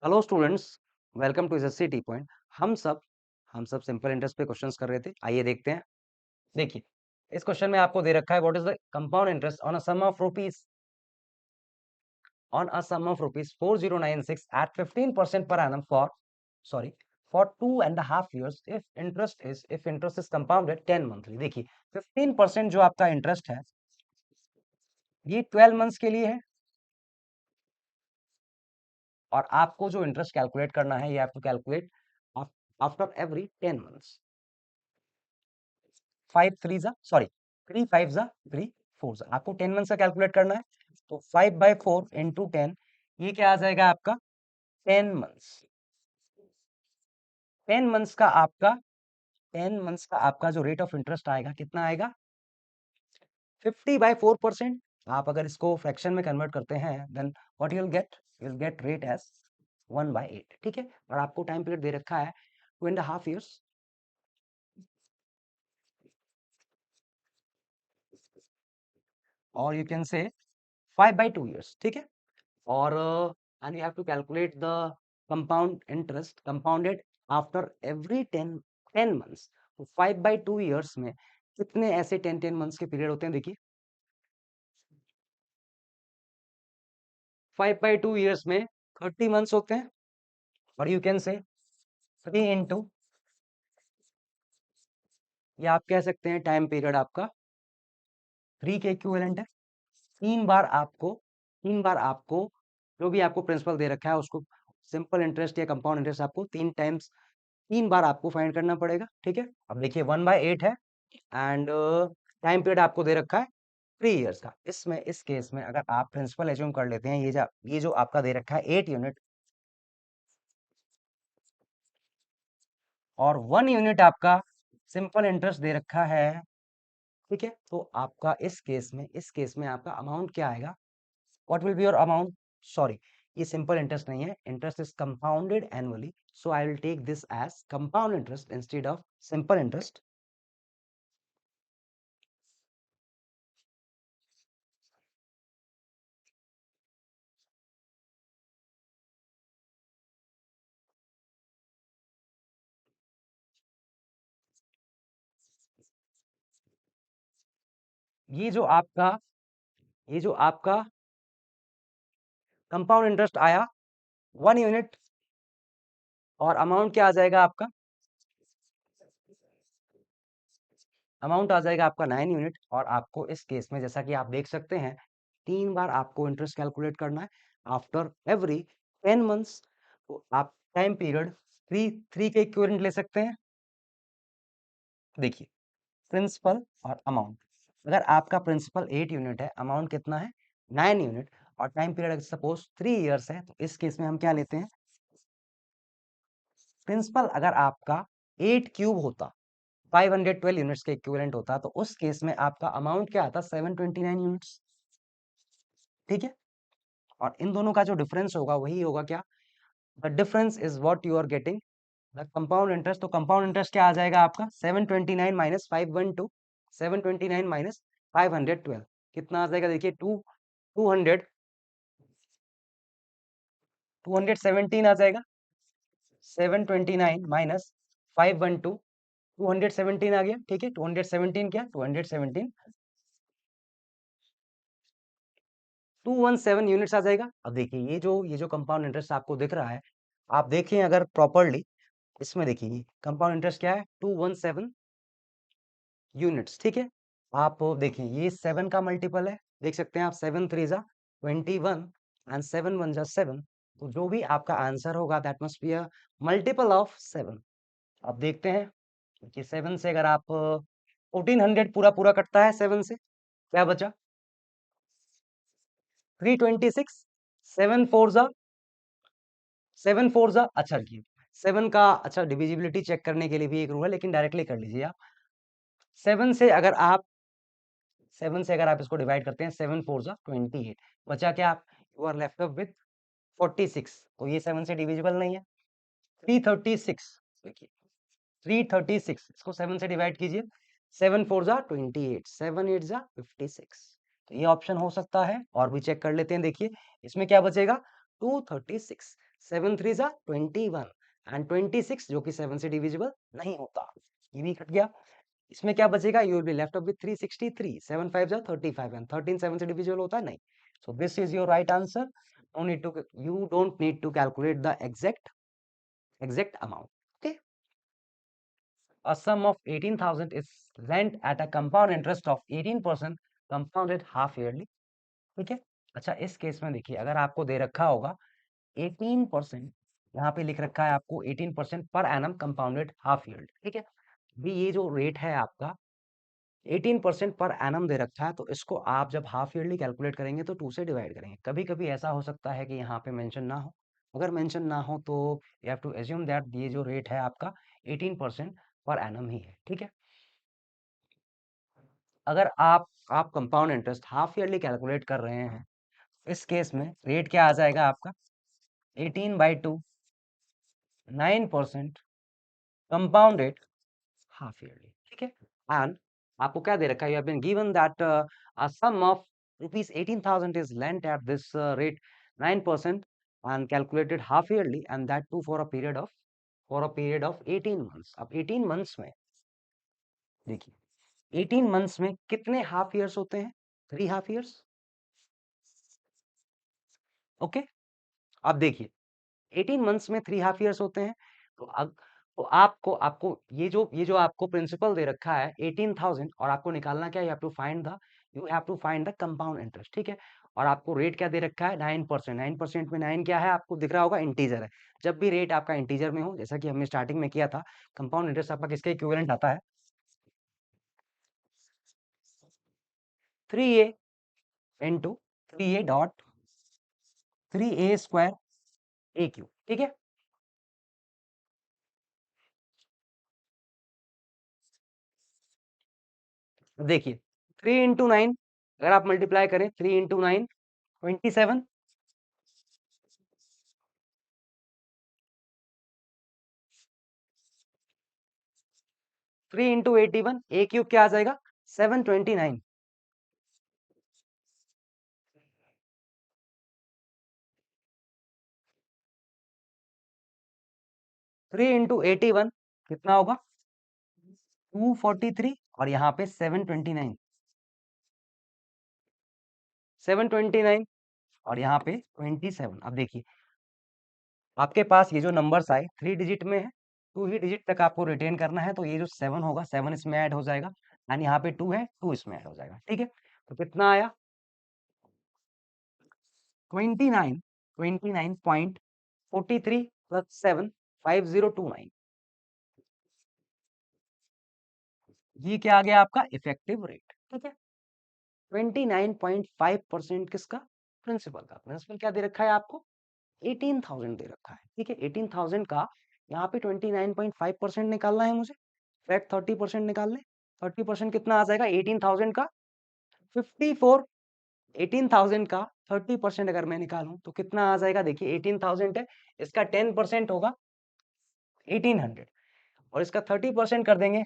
Hello students, welcome to SSC T point. हम सब simple interest पे क्वेश्चंस कर रहे थे। आइए देखते हैं। देखिए, इस क्वेश्चन में आपको दे रखा है what is the compound interest on a sum of rupees 4096 at 15% per annum for 2.5 years if interest is compounded 10 monthly। देखिए, 15% जो आपका इंटरेस्ट है ये 12 मंथ्स के लिए है, और आपको जो इंटरेस्ट कैलकुलेट करना है ये आपको कैलकुलेट आफ्टर एवरी 10 मंथ्स। 3 5 आपको 10 मंथ का कैलकुलेट करना है। तो 5/4 इंटू 10, ये क्या आ जाएगा आपका 10 मंथ्स। 10 मंथ्स का आपका 10 मंथ्स का आपका जो रेट ऑफ इंटरेस्ट आएगा कितना आएगा 50/4%। आप अगर इसको फ्रैक्शन में कन्वर्ट करते हैं then what you'll get rate as 1/8। ठीक है, और आपको टाइम पीरियड दे रखा है 2.5 years। और यू कैन से 5/2 years। ठीक है, or and you have to calculate the compound interest compounded after every 10 months। तो 5/2 years में कितने ऐसे 10 months के पीरियड होते हैं? देखिए, 5/2 years में 30 months होते हैं, और यू कैन से 3 इंटू, या आप कह सकते हैं टाइम पीरियड आपका 3 के इक्विवेलेंट है। तीन बार आपको जो भी आपको प्रिंसिपल दे रखा है उसको सिंपल इंटरेस्ट या कंपाउंड इंटरेस्ट आपको 3 बार आपको फाइंड करना पड़ेगा। ठीक है, अब देखिए 1/8 है, एंड टाइम पीरियड आपको दे रखा है 3 इयर्स का। इस केस में अगर आप प्रिंसिपल एज्यूम कर लेते हैं, ये जो आपका दे रखा है 8 यूनिट, और 1 यूनिट आपका सिंपल इंटरेस्ट दे रखा है। ठीक है, तो आपका इस केस में आपका अमाउंट क्या आएगा? What will be your amount? Sorry, ये सिंपल इंटरेस्ट नहीं है, interest is compounded annually, so I will take this as compound interest instead of simple interest. ये जो आपका ये जो आपका कंपाउंड इंटरेस्ट आया 1 यूनिट, और अमाउंट क्या आ जाएगा आपका? अमाउंट आ जाएगा आपका 9 यूनिट। और आपको इस केस में जैसा कि आप देख सकते हैं 3 बार आपको इंटरेस्ट कैलकुलेट करना है आफ्टर एवरी 10 मंथ्स। तो आप टाइम पीरियड 3 के इक्विवेलेंट ले सकते हैं। देखिए, प्रिंसिपल और अमाउंट, अगर आपका प्रिंसिपल 8 यूनिट है, अमाउंट कितना है 9 यूनिट, और टाइम पीरियड सपोज 3 इयर्स है, तो इस केस में हम क्या लेते हैं? प्रिंसिपल अगर आपका 8 क्यूब होता, 512 यूनिट्स के इक्विवेलेंट होता, तो उस केस में आपका अमाउंट क्या आता? 729 यूनिट्स। ठीक है, और इन दोनों का जो डिफरेंस होगा वही होगा क्या? The difference is what you are getting the compound interest. तो कंपाउंड इंटरेस्ट क्या आ जाएगा आपका? 729 माइनस 512, 729 माइनस 512 कितना आ जाएगा? देखिए 200 217 आ जाएगा। 729 माइनस 512 217 आ गया। ठीक है, 217 क्या? 217 217 यूनिट्स आ जाएगा। अब देखिए ये जो कंपाउंड इंटरेस्ट आपको दिख रहा है, आप देखें अगर प्रॉपरली, इसमें देखिए कंपाउंड इंटरेस्ट क्या है 217 यूनिट्स। ठीक है, आप देखिए ये 7 का मल्टीपल है, देख सकते हैं आप, 7 3 जा 21 एंड 7 1 जा 7। तो जो भी आपका आंसर होगा that must be a multiple of 7। अब देखते हैं कि 7 से अगर आप 1400 पूरा पूरा कटता है 7 से, क्या बचा? 326। 7 4 जा 7 4 जा, अच्छा देखिए 7 का, अच्छा डिविजिबिलिटी चेक करने के लिए भी एक रूल है, लेकिन डायरेक्टली कर लीजिए आप। 7 से अगर आप 7 से अगर आप इसको डिवाइड करते हैं, 7 4 जा 28, बचा क्या? आप यू आर लेफ्ट विथ 46। तो ये 7 से डिविजिबल नहीं है। 336, देखिए 336, इसको 7 से डिवाइड कीजिए, 7 4 जा 28, 7 8 जा 56। तो ये ऑप्शन हो सकता है, और भी चेक कर लेते हैं। देखिए इसमें क्या बचेगा 236। 7 3 जा 21 एंड 26 जो कि 7 से डिविजिबल नहीं होता, ये भी कट गया। इसमें क्या बचेगा, you will be left with 363, 7 5 जा 35 एंड 13 7 से डिविजिबल होता है नहीं। So this is your right answer. No need to, you don't need to calculate the exact amount. Okay. A sum of 18,000 is lent at a compound interest of 18% compounded half yearly. ठीक है। अच्छा, इस case में देखिए, अगर आपको दे रखा होगा 18%, यहाँ पे लिख रखा है आपको 18% per annum compounded half yearly, ठीक है। भी ये जो रेट है आपका 18% पर एनम दे रखा है, तो इसको आप जब हाफ ईयरली कैलकुलेट करेंगे तो 2 से डिवाइड करेंगे। कभी कभी ऐसा हो सकता है कि यहाँ पे मेंशन ना हो, अगर मेंशन ना हो तो you have to assume that ये जो रेट है आपका 18% पर एनम ही है, ठीक है। अगर आप compound interest half yearly calculate कर रहे हैं, इस केस में रेट क्या आ जाएगा आपका 18/2 9% कंपाउंडेड हाफ ईयरली, ठीक है। एंड आपको क्या दे रखा है, you have been given that a sum of rupees 18,000 is lent at this rate 9% and calculated half yearly, and that too for a period of 18 months। अब 18 months में देखिए 18 मंथ्स में कितने हाफ ईयर्स होते हैं, 3 हाफ ईयर्स। ओके, अब देखिए 18 months में 3 हाफ ईयर्स होते हैं, तो अब तो आपको ये जो आपको प्रिंसिपल दे रखा है 18,000, और आपको निकालना क्या है, you have to find the compound interest, ठीक है। और आपको रेट क्या दे रखा है 9%, 9% में 9 क्या है आपको दिख रहा होगा, इंटीजर है। जब भी रेट आपका इंटीजर में हो, जैसा कि हमने स्टार्टिंग में किया था, कंपाउंड इंटरेस्ट आपका किसके इक्विवेलेंट आता है, 3a into 3a dot 3a² AQ, ठीक है। देखिए 3 × 9, अगर आप मल्टीप्लाई करें 3 × 9 27, 3 × 81, ए क्यूब क्या आ जाएगा 729, 3 × 81 कितना होगा 243, और यहाँ पे 729, 729 और यहाँ पे 27। अब देखिए आपके पास ये जो नंबर्स आए 3 डिजिट में है, 2 ही डिजिट तक आपको रिटेन करना है, तो ये जो 7 होगा 7 इसमें ऐड हो जाएगा, एंड यहाँ पे 2 है 2 इसमें ऐड हो जाएगा, ठीक है। तो कितना आया 29.43 प्लस 7 5029, ये क्या आ गया आपका इफेक्टिव रेट, ठीक है। 29.5% किसका, प्रिंसिपल का। प्रिंसिपल क्या दे रखा है आपको 18,000 दे रखा है, ठीक है। 18,000 का यहाँ पे 29.5% निकालना है मुझे, फैक्ट 30% निकाल ले। 30% कितना आ जाएगा 18,000 का 54, 18,000 का 30% अगर मैं निकालूं तो कितना आ जाएगा, देखिए 18,000 है, इसका 10% होगा 1800, और इसका 30% कर देंगे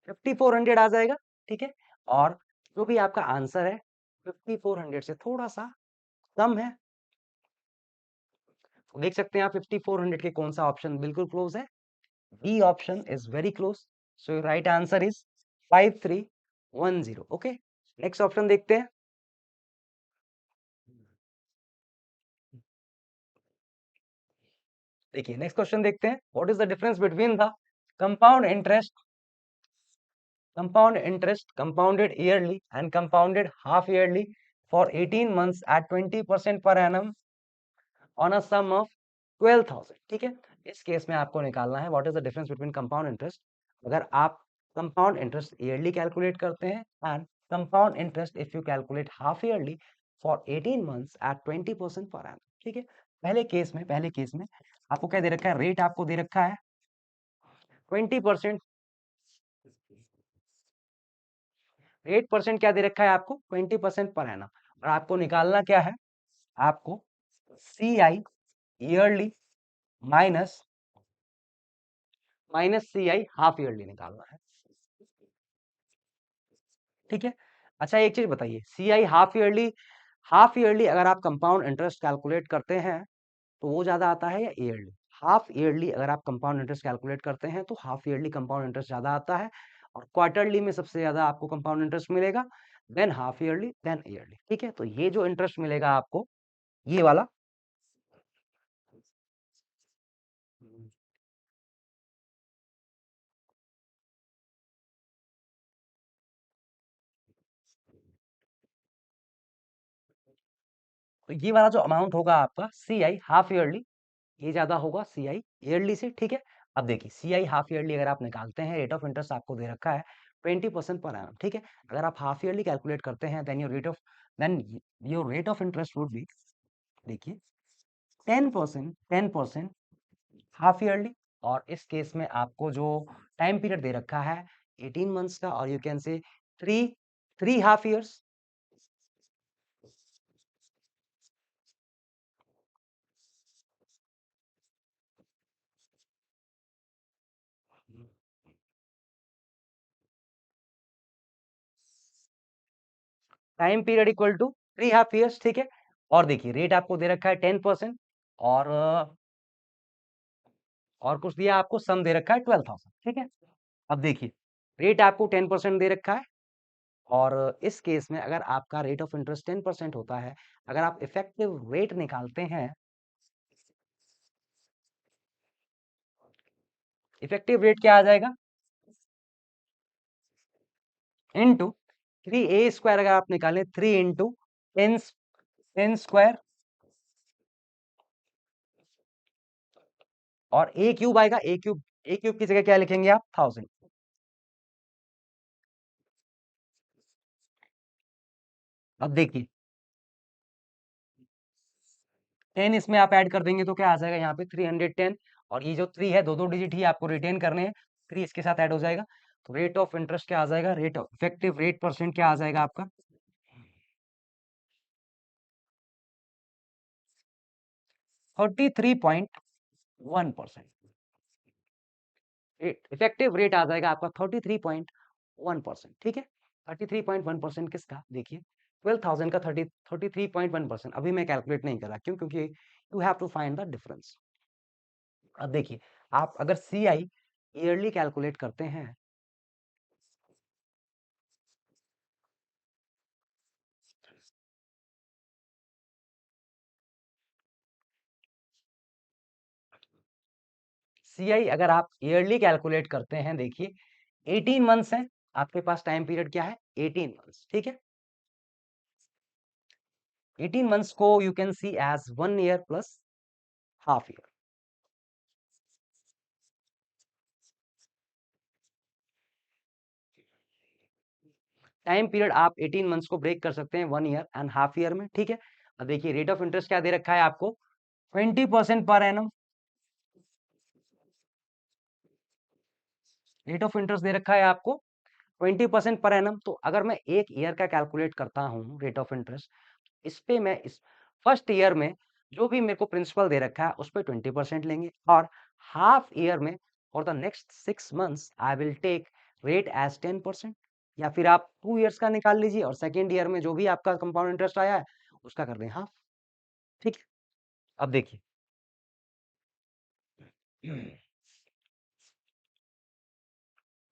5400 आ जाएगा, ठीक है। और जो भी आपका आंसर है 5400 से थोड़ा सा कम है, तो देख सकते हैं आप 5400 के कौन सा ऑप्शन बिल्कुल क्लोज है, B option is very close. So right answer is 5310। Okay, next option देखते हैं। देखिए नेक्स्ट क्वेश्चन देखते हैं, what is the difference between the compound interest compounded yearly and compounded half yearly for 18 months at 20% per annum on a sum of 12,000, ठीक है। इस case में आपको निकालना है what is the difference between compound interest, अगर आप compound interest yearly calculate करते हैं, and compound interest if you calculate half yearly for 18 months at 20% per annum, ठीक है। पहले केस में आपको क्या दे रखा है, रेट आपको दे रखा है 20%, 8% क्या दे रखा है आपको 20% पर एनम, और आपको निकालना क्या है, आपको सी आई ईयरली माइनस सी आई हाफ ईयरली निकालना है, ठीक है। अच्छा एक चीज बताइए, सी आई हाफ ईयरली हाफ ईयरली अगर आप कंपाउंड इंटरेस्ट कैलकुलेट करते हैं तो वो ज्यादा आता है या ईयरली? हाफ ईयरली अगर आप कंपाउंड इंटरेस्ट कैलकुलेट करते हैं तो हाफ ईयरली कंपाउंड इंटरेस्ट ज्यादा आता है, और क्वार्टरली में सबसे ज्यादा आपको कंपाउंड इंटरेस्ट मिलेगा, then half yearly, then yearly. ठीक है, तो ये जो इंटरेस्ट मिलेगा आपको, ये वाला, तो ये वाला जो अमाउंट होगा आपका सी आई हाफ ईयरली, ये ज्यादा होगा सी आई ईयरली से। ठीक है, अब देखिए सी आई हाफ ईयरली अगर आप निकालते हैं, रेट ऑफ इंटरेस्ट आपको दे रखा है 20% पर एनम। ठीक है, अगर आप हाफ ईयरली कैलकुलेट करते हैं, then your rate of interest would be, देखिए 10% हाफ ईयरली, और इस केस में आपको जो टाइम पीरियड दे रखा है 18 मंथ्स का, और you can say three three half years. Time period equal to 3.5 years. ठीक है, और देखिए रेट आपको दे रखा है 10%, और और कुछ दिया आपको, सम दे रखा है 12,000। ठीक है, अब देखिए रेट आपको 10% दे रखा है, और इस केस में अगर आपका रेट ऑफ इंटरेस्ट 10% होता है, अगर आप इफेक्टिव रेट निकालते हैं, इफेक्टिव रेट क्या आ जाएगा, इंटू 3a² अगर आप निकालें, 3 इंटू 10 और ए क्यूब आएगा, ए क्यूब की जगह क्या लिखेंगे आप, 1000। अब देखिए 10 इसमें आप ऐड कर देंगे तो क्या आ जाएगा यहाँ पे 310, और ये जो 3 है, दो दो डिजिट ही आपको रिटेन करने हैं, 3 इसके साथ ऐड हो जाएगा, तो रेट ऑफ इंटरेस्ट क्या आ जाएगा, rate of effective rate percent क्या आ जाएगा आपका, 33.1%। इफेक्टिव रेट आ जाएगा आपका 33.1%। ठीक है, 33.1% किसका, देखिए 12,000 का 33.1%। अभी मैं कैलकुलेट नहीं कर रहा, क्यों, क्योंकि you have to find the difference. अब देखिए आप अगर सी आई ईयरली कैलकुलेट करते हैं, सी आई अगर आप ईयरली कैलकुलेट करते हैं, देखिए 18 मंथ्स है आपके पास, टाइम पीरियड क्या है, 18 मंथ्स। ठीक है, 18 मंथ्स को you can see as 1 year plus half year. Time period आप 18 मंथ्स को ब्रेक कर सकते हैं 1 ईयर एंड हाफ ईयर में। ठीक है, अब देखिए रेट ऑफ इंटरेस्ट क्या दे रखा है आपको, 20% पर एनम, रेट ऑफ इंटरेस्ट दे रखा है आपको 20% पर एनम। तो अगर मैं एक ईयर का कैलकुलेट करता हूँ रेट ऑफ इंटरेस्ट, इस पे मैं इस फर्स्ट ईयर में जो भी मेरे को प्रिंसिपल दे रखा है उस पे 20% लेंगे, और हाफ ईयर में for the next 6 months I will take rate as 10%, या फिर आप 2 ईयर्स का निकाल लीजिए, और सेकेंड ईयर में जो भी आपका कंपाउंड इंटरेस्ट आया है उसका कर दें हाफ। ठीक है, अब देखिए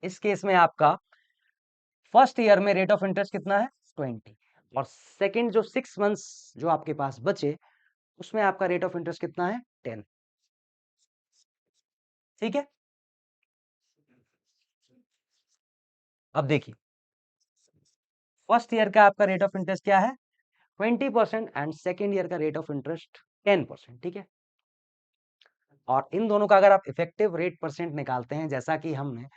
इस केस में आपका फर्स्ट ईयर में रेट ऑफ इंटरेस्ट कितना है, 20, और सेकेंड जो 6 मंथ्स जो आपके पास बचे, उसमें आपका रेट ऑफ इंटरेस्ट कितना है, 10। ठीक है, अब देखिए फर्स्ट ईयर का आपका रेट ऑफ इंटरेस्ट क्या है, 20%, एंड सेकेंड ईयर का रेट ऑफ इंटरेस्ट 10%। ठीक है, और इन दोनों का अगर आप इफेक्टिव रेट परसेंट निकालते हैं, जैसा कि हमने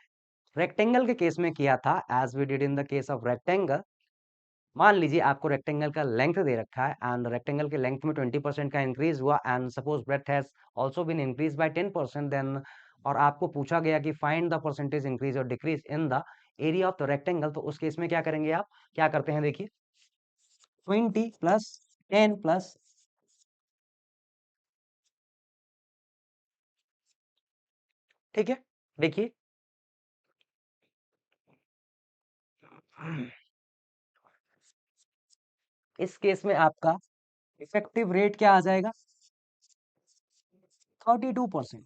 रेक्टेंगल के केस में किया था, as we did in the case of rectangle, मान लीजिए आपको रेक्टेंगल का लेंथ दे रखा है, एंड रेक्टेंगल के लेंथ में 20% का इंक्रीज हुआ, and suppose breadth has also been increase by 10%, then और आपको पूछा गया कि फाइंड द परसेंटेज इंक्रीज और decrease in the area of the rectangle, तो उस केस में क्या करेंगे आप, क्या करते हैं, देखिए 20 + 10 +, ठीक है, देखिए इस केस में आपका इफेक्टिव रेट क्या आ जाएगा? 32%।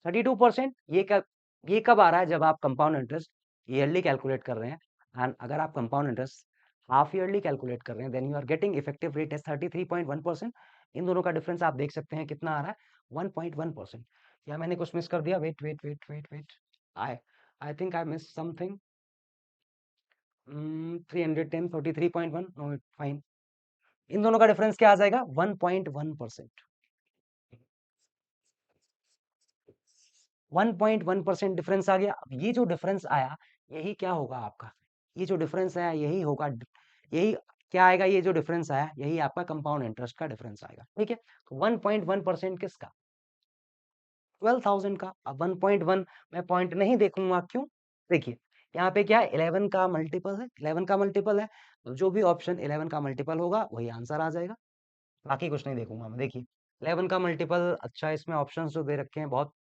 32% ये कब आ रहा है? जब आप कंपाउंड इंटरेस्ट ईयरली कैलकुलेट कर रहे हैं, एंड अगर आप compound interest half yearly calculate कर रहे हैं, then you are getting effective rate as 33.1%। इन दोनों का डिफरेंस आप देख सकते हैं कितना आ रहा है, 1.1%। या मैंने कुछ मिस कर दिया? Wait wait wait wait wait, I I think I miss something. 310, 43.1, no fine. इन दोनों का डिफरेंस क्या आ जाएगा? 1.1%। 1.1% डिफरेंस आ गया। अब ये जो डिफरेंस आया, यही क्या होगा आपका? ये जो डिफरेंस आया यही होगा, यही क्या आएगा? ये जो डिफरेंस आया यही आपका कंपाउंड इंटरेस्ट का डिफरेंस आएगा, ठीक है। तो 1.1% किसका? 12,000 का। अब 1.1 मैं पॉइंट नहीं देखूंगा, क्यों? देखिए यहाँ पे क्या है, 11 का मल्टीपल है, 11 का मल्टीपल है, तो जो भी ऑप्शन 11 का मल्टीपल होगा वही आंसर आ जाएगा। बाकी कुछ नहीं देखूंगा मैं। देखिए 11 का मल्टीपल, अच्छा इसमें ऑप्शंस जो दे रखे हैं बहुत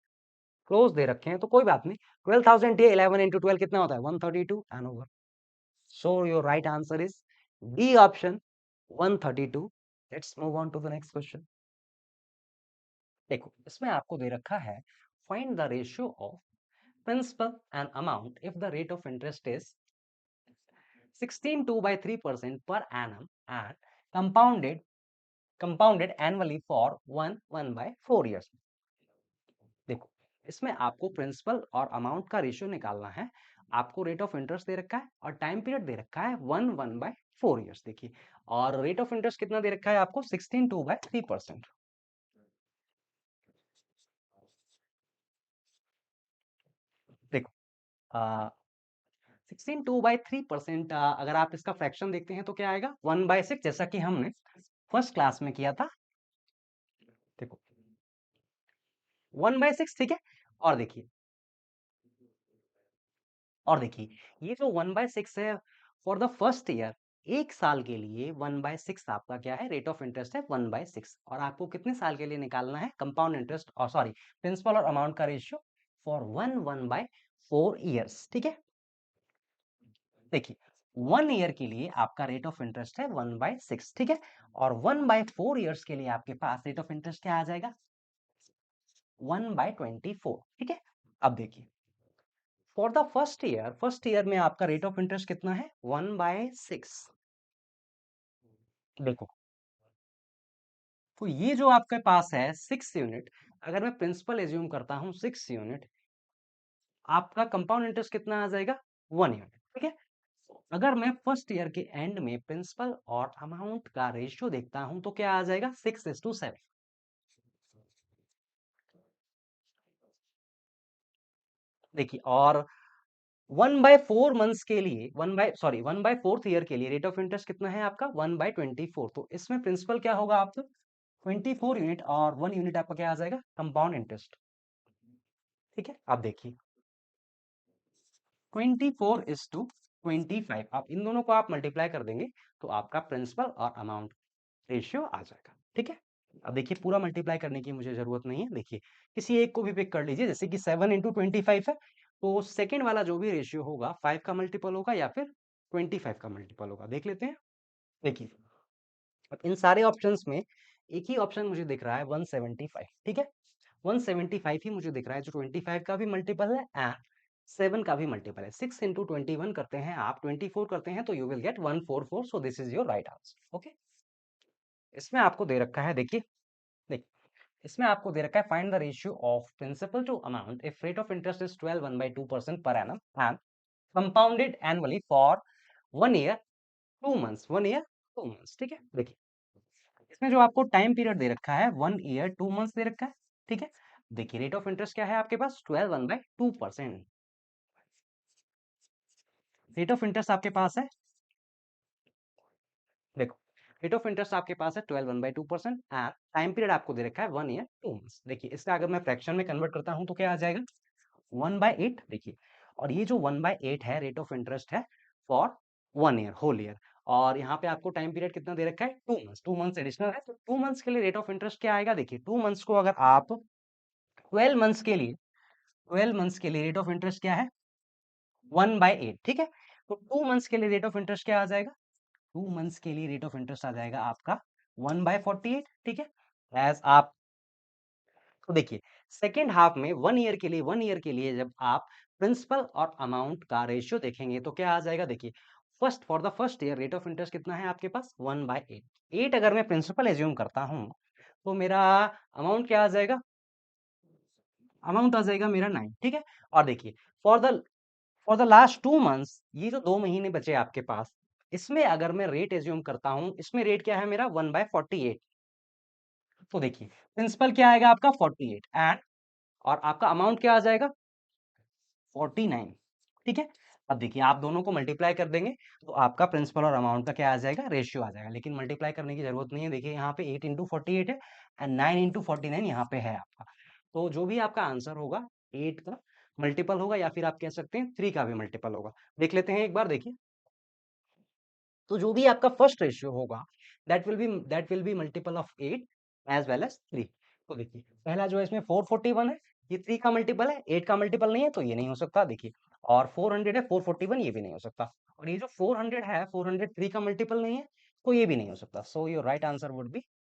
क्लोज दे रखे हैं, तो कोई बात नहीं। 12,000 ये 11 इंटू 12 कितना होता है? 132 and over. So your right answer is D option, 132। Let's move on to the next question. देखो इसमें आपको दे रखा है, find the ratio of principal and amount if the rate of interest is 16.2/3% per annum and compounded annually for 1/4 years। देखो इसमें आपको principal और अमाउंट का रेशियो निकालना है। आपको रेट ऑफ इंटरेस्ट दे रखा है और टाइम पीरियड दे रखा है 1/4 ईयर्स। देखिए और रेट ऑफ इंटरेस्ट कितना दे रखा है आपको? 16.2/3%। देखो 16.2/3%, अगर आप इसका फ्रैक्शन देखते हैं तो क्या आएगा? 1/6, जैसा कि हमने फर्स्ट क्लास में किया था। देखो 1/6, ठीक है। और देखिए ये जो 1/6 है फॉर द फर्स्ट ईयर, एक साल के लिए 1/6 आपका क्या है? रेट ऑफ इंटरेस्ट है 1/6। और आपको कितने साल के लिए निकालना है कंपाउंड इंटरेस्ट, और सॉरी प्रिंसिपल और अमाउंट का रेशियो फॉर 1/4 ईयर्स, ठीक है। देखिए 1 ईयर के लिए आपका रेट ऑफ इंटरेस्ट है 1/6, ठीक है। और 1/4 ईयर्स के लिए आपके पास रेट ऑफ इंटरेस्ट क्या आ जाएगा? 1/24, ठीक है। अब देखिए फॉर द फर्स्ट ईयर में आपका रेट ऑफ इंटरेस्ट कितना है? 1/6। देखो तो ये जो आपके पास है 6 यूनिट, अगर मैं प्रिंसिपल एज्यूम करता हूं 6 यूनिट, आपका कंपाउंड इंटरेस्ट कितना आ जाएगा? 1 यूनिट, ठीक है। अगर मैं फर्स्ट ईयर के एंड में प्रिंसिपल और अमाउंट का रेशियो देखता हूं तो क्या आ जाएगा? 6:7। देखिए और 1/4 मंथ्स के लिए, 1/4th ईयर के लिए रेट ऑफ इंटरेस्ट कितना है आपका? 1/24। तो इसमें प्रिंसिपल क्या होगा आपका? 24 यूनिट, और 1 यूनिट आपका क्या आ जाएगा? कंपाउंड इंटरेस्ट, ठीक है। अब देखिए 24:25, आप इन दोनों को आप मल्टीप्लाई कर देंगे तो आपका प्रिंसिपल और अमाउंट रेशियो आ जाएगा, ठीक है। अब देखिए पूरा मल्टीप्लाई करने की मुझे जरूरत नहीं है। देखिए किसी एक को भी पिक कर लीजिए, जैसे कि 7 × 25 है, तो सेकेंड वाला जो भी रेशियो होगा 5 का मल्टीपल होगा या फिर 25 का मल्टीपल होगा, देख लेते हैं। देखिए अब इन सारे ऑप्शंस में एक ही ऑप्शन मुझे दिख रहा है 175, ठीक है। 175 ही मुझे दिख रहा है, जो 25 का भी मल्टीपल है एंड 7 का भी मल्टीपल है। 6 × 21 करते हैं आप, 24 करते हैं, तो you will get 144। So this is your right answer, okay. इसमें आपको दे रखा है, देखिए इसमें आपको दे रखा है, find the ratio of principal to amount if rate of interest is 12 1/2% per annum and compounded annually for 1 year 2 months, 1 year 2 months, ठीक है। देखिए इसमें जो आपको टाइम पीरियड दे रखा है 1 ईयर 2 मंथ्स दे रखा है, ठीक है। देखिए रेट ऑफ इंटरेस्ट क्या है आपके पास? 12 1/2%। रेट ऑफ इंटरेस्ट आपके पास है, देखो रेट ऑफ इंटरेस्ट आपके पास है 12 1/2% एंड टाइम पीरियड आपको दे रखा है 1 ईयर 2 मंथ्स। देखिए इसका अगर मैं फ्रैक्शन में कन्वर्ट करता हूं तो क्या आ जाएगा? 1/8। देखिए और ये जो 1/8 है रेट ऑफ इंटरेस्ट है फॉर 1 ईयर, होल ईयर। और यहाँ पे आपको टाइम पीरियड कितना दे रखा है? 2 मंथ्स, 2 मंथ्स एडिशनल है, तो 2 मंथ्स के लिए रेट ऑफ इंटरेस्ट क्या आएगा? देखिए 2 मंथ्स को अगर आप 12 मंथ्स के लिए, 12 मंथ्स के लिए रेट ऑफ इंटरेस्ट क्या है? 1/8, ठीक है। तो 2 मंथ्स के लिए रेट ऑफ इंटरेस्ट क्या आ जाएगा? 2 मंथ्स के लिए रेट ऑफ इंटरेस्ट आ जाएगा आपका 1/48, ठीक है। एज आप तो देखिए, सेकेंड हाफ में 1 ईयर के लिए जब आप प्रिंसिपल और अमाउंट का रेशियो देखेंगे तो क्या आ जाएगा? देखिए, for the first year rate of interest कितना है आपके पास? 1/8। 8 अगर मैं प्रिंसिपल एज्यूम करता हूं तो मेरा अमाउंट क्या आ जाएगा? अमाउंट आ जाएगा मेरा 9, ठीक है। और देखिए, for the for the last 2 months, ये जो 2 महीने बचे आपके पास, इसमें अगर मैं रेट एज्यूम करता हूं, इसमें रेट क्या है मेरा? 1/48। तो देखिए, प्रिंसिपल क्या आएगा आपका? 48, एंड और आपका अमाउंट क्या आ जाएगा? 49, ठीक है। अब देखिए, आप दोनों को मल्टीप्लाई कर देंगे तो आपका प्रिंसिपल और अमाउंट का क्या आ जाएगा? रेशियो आ जाएगा। लेकिन मल्टीप्लाई करने की जरूरत नहीं है। देखिए, यहाँ पे 8 × 48 है एंड 9 × 49 यहाँ पे है आपका। तो जो भी आपका आंसर होगा 8 का मल्टीपल होगा, या फिर आप कह सकते हैं 3 का भी मल्टीपल होगा। देख लेते हैं एक बार। देखिए, तो जो भी आपका फर्स्ट रेशियो होगा that will be multiple of 8 as well as 3। तो देखिए, पहला जो है इसमें 441 है, ये 3 का मल्टीपल है, 8 का मल्टीपल नहीं है, तो ये नहीं हो सकता। देखिए, और 400 है, 441 ये भी नहीं हो सकता। और ये जो 400 है, 400 3 का मल्टीपल नहीं है, तो ये भी नहीं हो सकता। सो your right answer would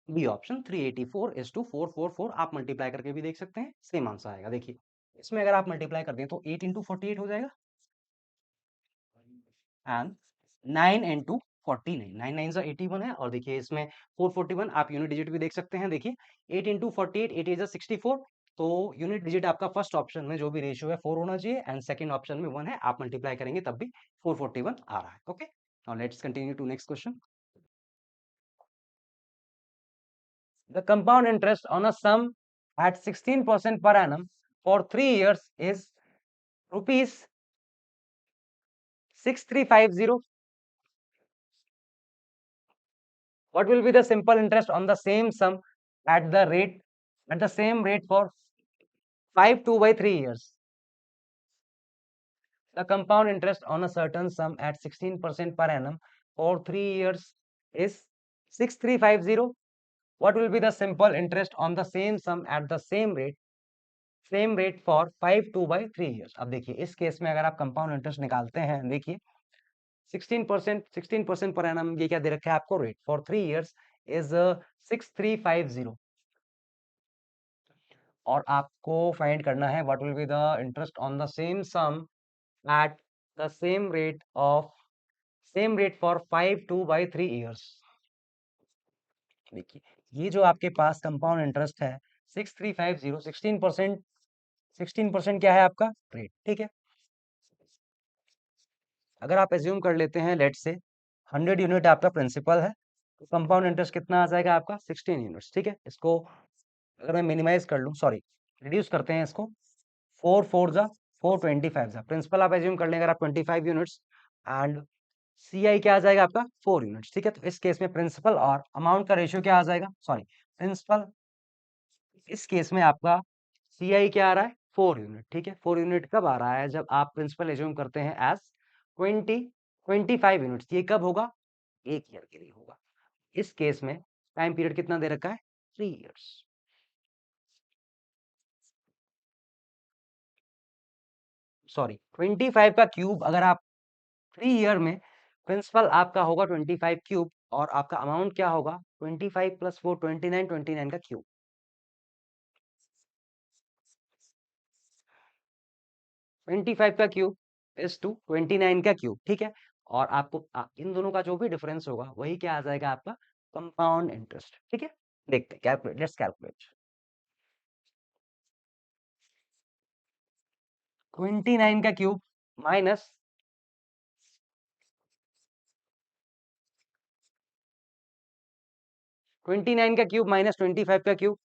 be option 384:444। आप मल्टीप्लाई करके भी देख सकते हैं, सेम आंसर आएगा। देखिए, इसमें अगर आप मल्टीप्लाई कर दें तो 8 × 48 हो जाएगा एंड 9 × 49, 9 9 81 है। और देखिए, इसमें 441 आप यूनिट डिजिट भी देख सकते हैं। देखिए, 8 × 48, 8 इज 64। तो यूनिट डिजिट आपका फर्स्ट ऑप्शन में जो भी रेशियो है 4 होना चाहिए, एंड सेकंड ऑप्शन में 1 है। आप मल्टीप्लाई करेंगे तब भी 441 आ रहा है। Okay, now let's continue to next question. The compound interest on a sum at 16% per annum for 3 years is rupees 6350. What will be the simple interest on the same sum at the same rate for 5/2/3 years? The compound interest on a certain sum at 16% per annum for 3 years is 6350. What will be the simple interest on the same sum at the same rate for 5/2/3 years? अब देखिए, इस case में अगर आप compound interest निकालते हैं, देखिए 16% per annum, ये क्या दे रखा है आपको? Rate for 3 years is 6350। और आपको फाइंड करना है what will be the interest on the same sum at the same rate for 5/2/3 years। देखिए, ये जो आपके पास कंपाउंड इंटरेस्ट है 6350, 16% क्या है आपका? रेट, ठीक है। अगर आप एज्यूम कर लेते हैं लेट से 100 यूनिट आपका प्रिंसिपल है, तो कंपाउंड इंटरेस्ट कितना आ जाएगा आपका? 16 यूनिट्स, ठीक है। इसको अगर मैं मिनिमाइज कर लूँ, सॉरी रिड्यूस करते हैं इसको, 4 4 जा 4 25 जा, प्रिंसिपल आप एज्यूम कर लें अगर आप 25 यूनिट्स, एंड सी आई क्या आ जाएगा आपका? 4 यूनिट्स, ठीक है। तो इस केस में प्रिंसिपल और अमाउंट का रेशियो क्या आ जाएगा? सॉरी, प्रिंसिपल, इस केस में आपका सी आई क्या आ रहा है? 4 यूनिट, ठीक है। 4 यूनिट कब आ रहा है? जब आप प्रिंसिपल एज्यूम करते हैं एज 25 यूनिट्स। ये कब होगा? 1 ईयर के लिए होगा। इस केस में टाइम पीरियड कितना दे रखा है? 3 इयर्स। सॉरी, 25 का क्यूब अगर आप 3 ईयर में, प्रिंसिपल आपका होगा 25 क्यूब, और आपका अमाउंट क्या होगा? 25 + 4 29, 29 का क्यूब। 25 का क्यूब इज टू 29 का क्यूब, ठीक है। और आपको इन दोनों का जो भी डिफरेंस होगा वही क्या आ जाएगा आपका? कंपाउंड इंटरेस्ट, ठीक है। देखते हैं, कैलकुलेट, लेट्स कैलकुलेट। 29 का क्यूब माइनस 29 का क्यूब माइनस 25 का क्यूब,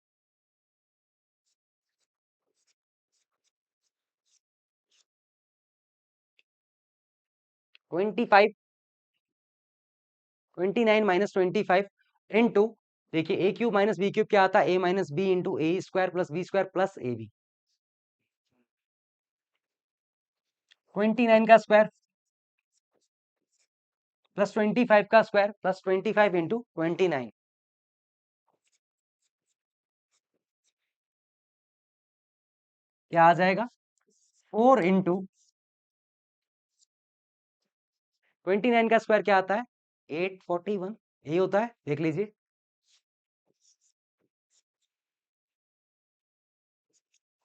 25 29 माइनस 25 इंटू, देखिए A cube minus B cube क्या आता है? A minus B into A square plus B square plus A B. 29 का स्क्वायर प्लस 25 का स्क्वायर प्लस 25 इंटू 29, क्या आ जाएगा? 4 इंटू 29 का स्क्वायर क्या आता है? 841, यही होता है, देख लीजिए।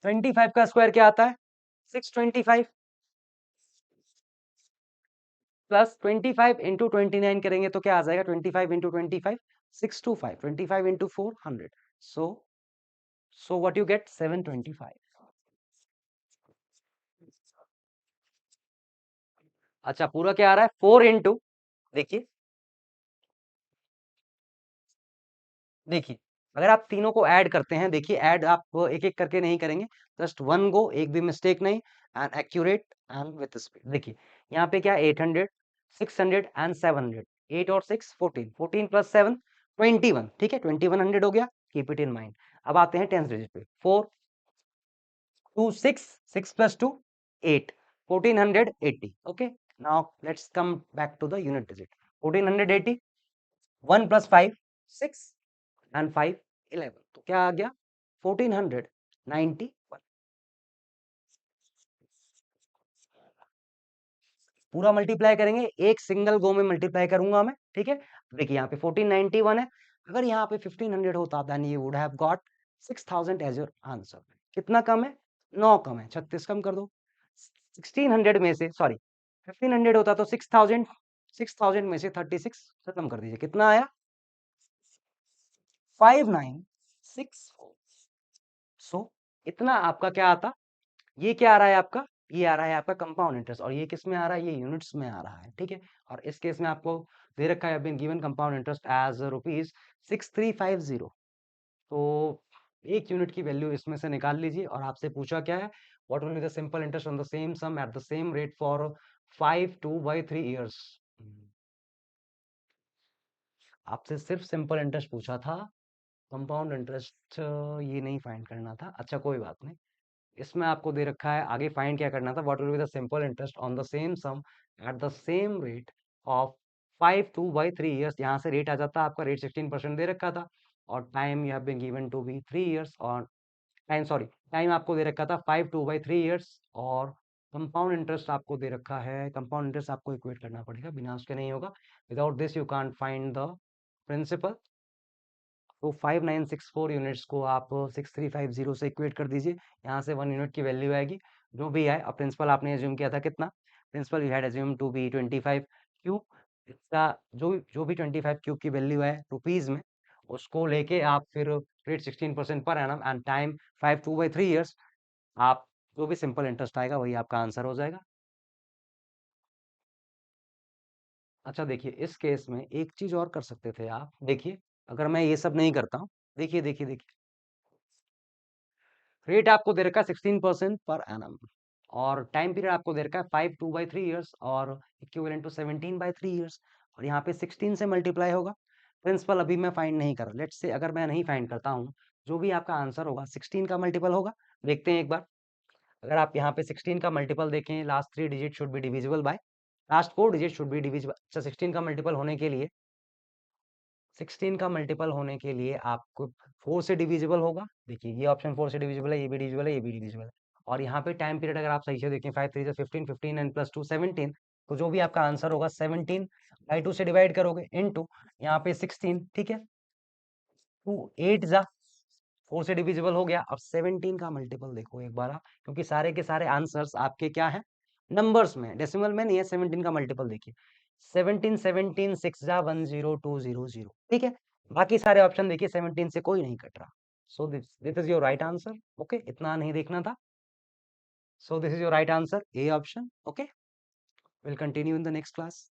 25 का स्क्वायर क्या आता है? 625 प्लस 25 इंटू 29 करेंगे तो क्या आ जाएगा? 25 into 25 625, 25 into 400, so what you get? 725। अच्छा, पूरा क्या आ रहा है? 4 इंटू, देखिए देखिए, अगर आप तीनों को ऐड करते हैं, देखिए ऐड आप एक एक करके नहीं करेंगे, जस्ट वन गो, एक भी मिस्टेक नहीं, and accurate and with speed. देखिए यहाँ पे क्या, 800 600 एंड 700, 8 और 6 14, 14 प्लस 7 21, ठीक है, 2100 हो गया, कीप इट इन माइंड। अब आते हैं टेंथ डिजिट पे, 4 2 6, 6 plus 2 8, 1480। Okay, now let's come back to the unit digit. 1480, 1 plus 5 6 and 5 11, तो क्या आ गया? 1491। पूरा मल्टीप्लाई करेंगे, एक सिंगल गो में मल्टीप्लाई करूंगा मैं, ठीक है। देखिए यहाँ पे 1491 है, अगर यहाँ पे 1500 होता then you would have got 6000 as your answer. कितना कम है? 9 कम है, 36 कम कर दो। 1600 में से, सॉरी 1500 होता तो 6000, 6000 में से 36 खत्म कर दीजिए, कितना आया? 5964। सो इतना आपका क्या आता? ये क्या आ रहा है आपका? ये आ रहा है आपका कंपाउंड इंटरेस्ट, और ये किस में आ रहा है? ये यूनिट्स में आ रहा है, ठीक है। और इस केस में आपको दे रखा है, been given compound interest as ₹6350। तो एक यूनिट की वैल्यू इसमें से निकाल लीजिए, और आपसे पूछा क्या है? What will be the simple interest on the same sum at the same rate for 5 2/3 years. आपसे सिर्फ सिंपल इंटरेस्ट पूछा था, कंपाउंड इंटरेस्ट ये नहीं फाइंड करना था। अच्छा कोई बात नहीं, इसमें आपको दे रखा है, आगे फाइंड क्या करना था? What will be the simple interest on the same sum at the same rate of 5 2/3 years. यहाँ से रेट आ जाता है आपका, रेट 16% दे रखा था, और time you have been given to be 3 years, और टाइम, सॉरी टाइम आपको दे रखा था 5 2/3 ईयर्स, और कंपाउंड इंटरेस्ट आपको दे रखा है। कंपाउंड इंटरेस्ट आपको इक्वेट करना पड़ेगा, बिना उसके नहीं होगा, without this you can't find the principal. तो 5964 यूनिट्स को आप 6350 से इक्वेट कर दीजिए, यहाँ से 1 यूनिट की वैल्यू आएगी, जो भी आए। और प्रिंसिपल आपने एज्यूम किया था कितना? Principal you had assume to be 25 cube. इसका जो जो भी 25 क्यूब की वैल्यू है रुपीज में, उसको लेके आप फिर रेट 16% पर एनम एंड टाइम 5 2/3 ईयर्स, आप जो भी सिंपल इंटरेस्ट आएगा वही आपका आंसर हो जाएगा। अच्छा देखिए, इस केस में एक चीज और कर सकते थे आप, देखिए अगर मैं ये सब नहीं करता हूँ, देखिए देखिए देखिए, रेट आपको दे रखा है 16% पर एनम, और टाइम पीरियड आपको दे रखा है 5 2/3 ईयर्स, और इक्विवेलेंट टू 17/3 ईयर्स, और यहाँ पे 16 से मल्टीप्लाई होगा। प्रिंसिपल अभी मैं फाइंड नहीं कर रहा, लेट्स से अगर मैं नहीं फाइंड करता हूँ, जो भी आपका आंसर होगा 16 का मल्टीपल होगा। देखते हैं एक बार, अगर आप यहाँ पे 16 का मल्टीपल देखें, last 3 digit should be divisible by, last 4 digit should be divisible. अच्छा 16 का मल्टीपल होने के लिए, 16 का मल्टीपल होने के लिए आपको 4 से डिविजिबल होगा। देखिए ये ऑप्शन 4 से डिविजिबल है, ये भी डिविजिबल है, ये भी डिविजिबल है। और यहाँ पे टाइम पीरियड अगर आप सही से देखें, 5 3 15, 15 एंड प्लस 2 17, तो जो भी आपका आंसर होगा 17/2 से डिवाइड करोगे इनटू यहाँ पे 16, ठीक है, 2 8 जा 4 से डिविजिबल हो गया। अब 17 का मल्टीपल देखो एक बार आप, क्योंकि सारे के सारे आंसर्स आपके क्या है? नंबर्स में, डेसिमल में नहीं है। 17 का मल्टीपल देखिए, 17 17 6 जा 10200, ठीक है। बाकी सारे ऑप्शन देखिए, 17 से कोई नहीं कट रहा। सो this is your right answer. Okay, इतना नहीं देखना था। सो this is your right answer, A option. Okay, will continue in the next class.